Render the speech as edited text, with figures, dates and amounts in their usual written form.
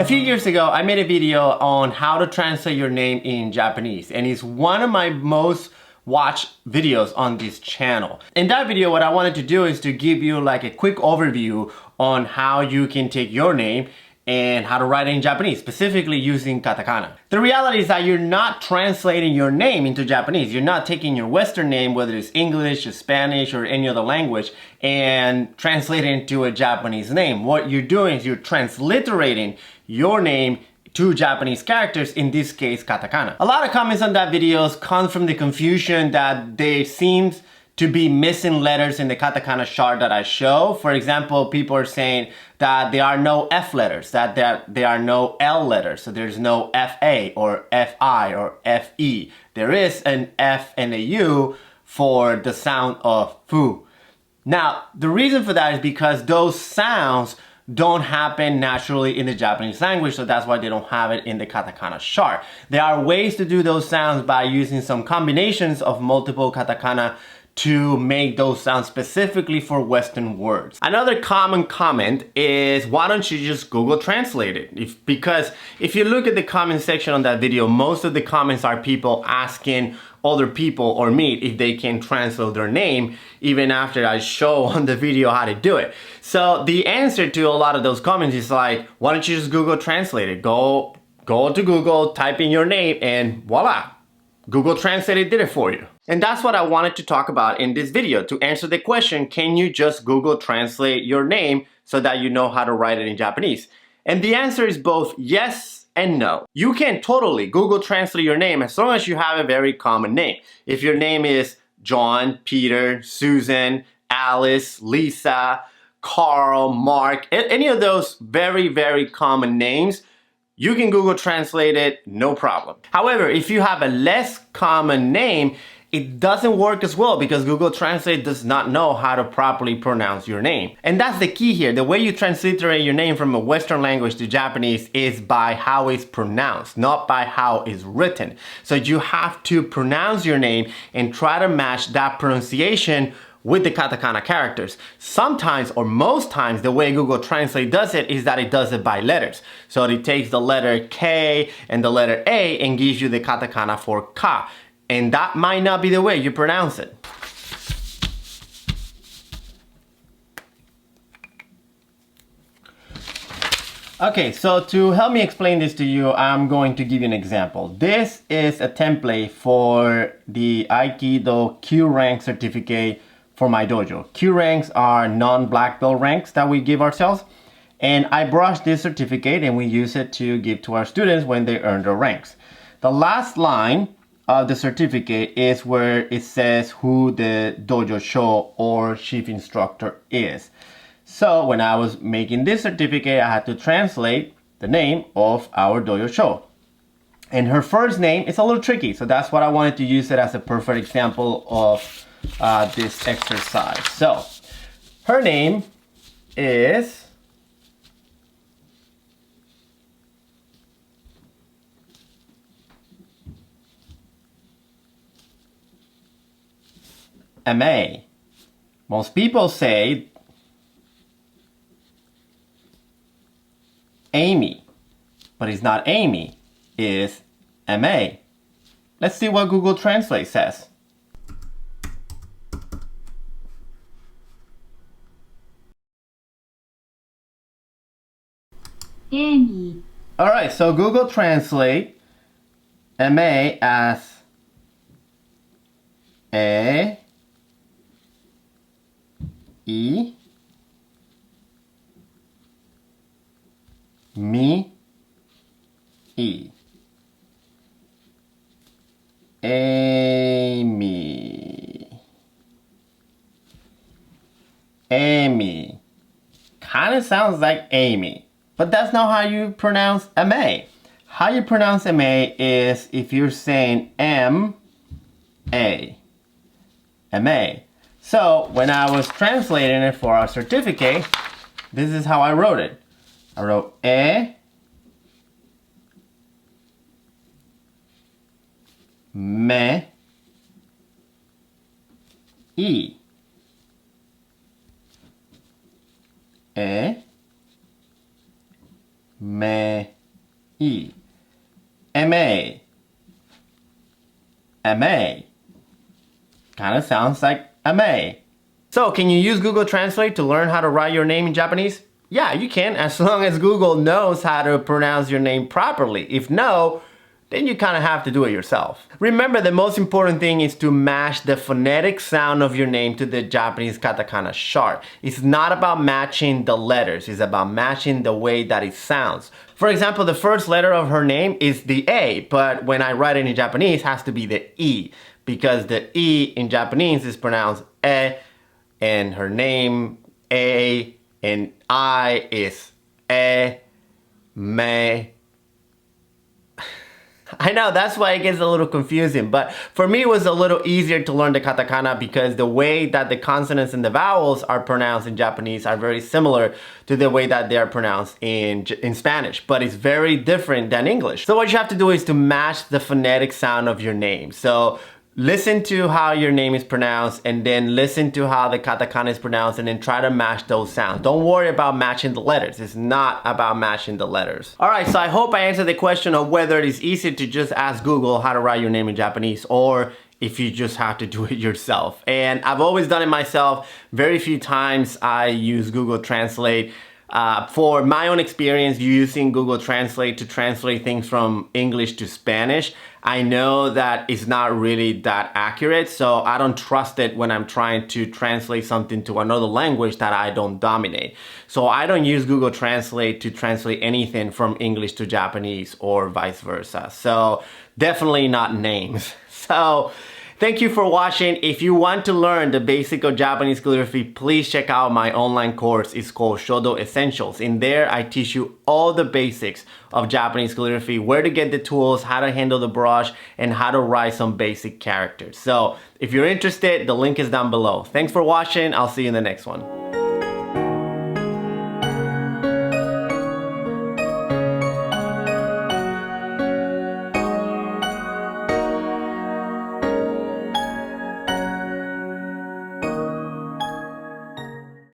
A few years ago, I made a video on how to translate your name in Japanese, and it's one of my most watched videos on this channel. In that video, what I wanted to do is to give you like a quick overview on how you can take your name and how to write it in Japanese, specifically using katakana. The reality is that you're not translating your name into Japanese. You're not taking your Western name, whether it's English or Spanish or any other language, and translating it into a Japanese name. What you're doing is you're transliterating your name to Japanese characters, in this case, katakana. A lot of comments on that video come from the confusion that there seems to be missing letters in the katakana chart that I show. For example, people are saying that there are no F letters, that there are no L letters, so there's no FA or FI or FE. There is an F and a U for the sound of fu. Now, the reason for that is because those sounds don't happen naturally in the Japanese language, so that's why they don't have it in the katakana chart. There are ways to do those sounds by using some combinations of multiple katakana to make those sounds specifically for Western words. Another common comment is, why don't you just Google Translate it? Because if you look at the comment section on that video, most of the comments are people asking other people or me if they can translate their name, even after I show on the video how to do it. So the answer to a lot of those comments is like, why don't you just Google Translate it? Go to Google, type in your name, and voila, Google Translate did it for you. And that's what I wanted to talk about in this video, to answer the question, can you just Google Translate your name so that you know how to write it in Japanese? And the answer is both yes and no. You can totally Google Translate your name as long as you have a very common name. If your name is John, Peter, Susan, Alice, Lisa, Carl, Mark, any of those very, very common names, you can Google Translate it, no problem. However, if you have a less common name, it doesn't work as well because Google Translate does not know how to properly pronounce your name. And that's the key here. The way you transliterate your name from a Western language to Japanese is by how it's pronounced, not by how it's written. So you have to pronounce your name and try to match that pronunciation with the katakana characters. Sometimes, or most times, the way Google Translate does it is that it does it by letters. So it takes the letter K and the letter A and gives you the katakana for ka. And that might not be the way you pronounce it. Okay, so to help me explain this to you, I'm going to give you an example. This is a template for the Aikido Q rank certificate for my dojo. Q ranks are non-black belt ranks that we give ourselves. And I brushed this certificate and we use it to give to our students when they earn their ranks. The last line of the certificate is where it says who the dojo sho or chief instructor is. So when I was making this certificate, I had to translate the name of our dojo sho. And her first name is a little tricky, so that's what I wanted to use it as a perfect example of this exercise. So her name is MA. Most people say Amy, but it's not Amy, it's MA. Let's see what Google Translate says. Amy. Alright, so Google Translate MA as A E Mi E Amy. Amy. Kind of sounds like Amy, but that's not how you pronounce MA. How you pronounce MA is if you're saying M-A. MA. So when I was translating it for our certificate, this is how I wrote it. I wrote me E. M-A. M-A. M-A. Kind of sounds like M-A. So, can you use Google Translate to learn how to write your name in Japanese? Yeah, you can, as long as Google knows how to pronounce your name properly. If no, then you kind of have to do it yourself. Remember, the most important thing is to match the phonetic sound of your name to the Japanese katakana chart. It's not about matching the letters, it's about matching the way that it sounds. For example, the first letter of her name is the A, but when I write it in Japanese, it has to be the E, because the E in Japanese is pronounced E, and her name, A, and I is E, Me. I know, that's why it gets a little confusing, but for me it was a little easier to learn the katakana because the way that the consonants and the vowels are pronounced in Japanese are very similar to the way that they are pronounced in Spanish, but it's very different than English. So what you have to do is to match the phonetic sound of your name. So listen to how your name is pronounced and then listen to how the katakana is pronounced and then try to match those sounds. Don't worry about matching the letters. It's not about matching the letters. Alright, so I hope I answered the question of whether it is easy to just ask Google how to write your name in Japanese or if you just have to do it yourself. And I've always done it myself. Very few times I use Google Translate. For my own experience using Google Translate to translate things from English to Spanish, I know that it's not really that accurate, so I don't trust it when I'm trying to translate something to another language that I don't dominate. So I don't use Google Translate to translate anything from English to Japanese or vice versa. So definitely not names. So thank you for watching. If you want to learn the basic of Japanese calligraphy, please check out my online course. It's called Shodo Essentials. In there, I teach you all the basics of Japanese calligraphy, where to get the tools, how to handle the brush, and how to write some basic characters. So if you're interested, the link is down below. Thanks for watching. I'll see you in the next one.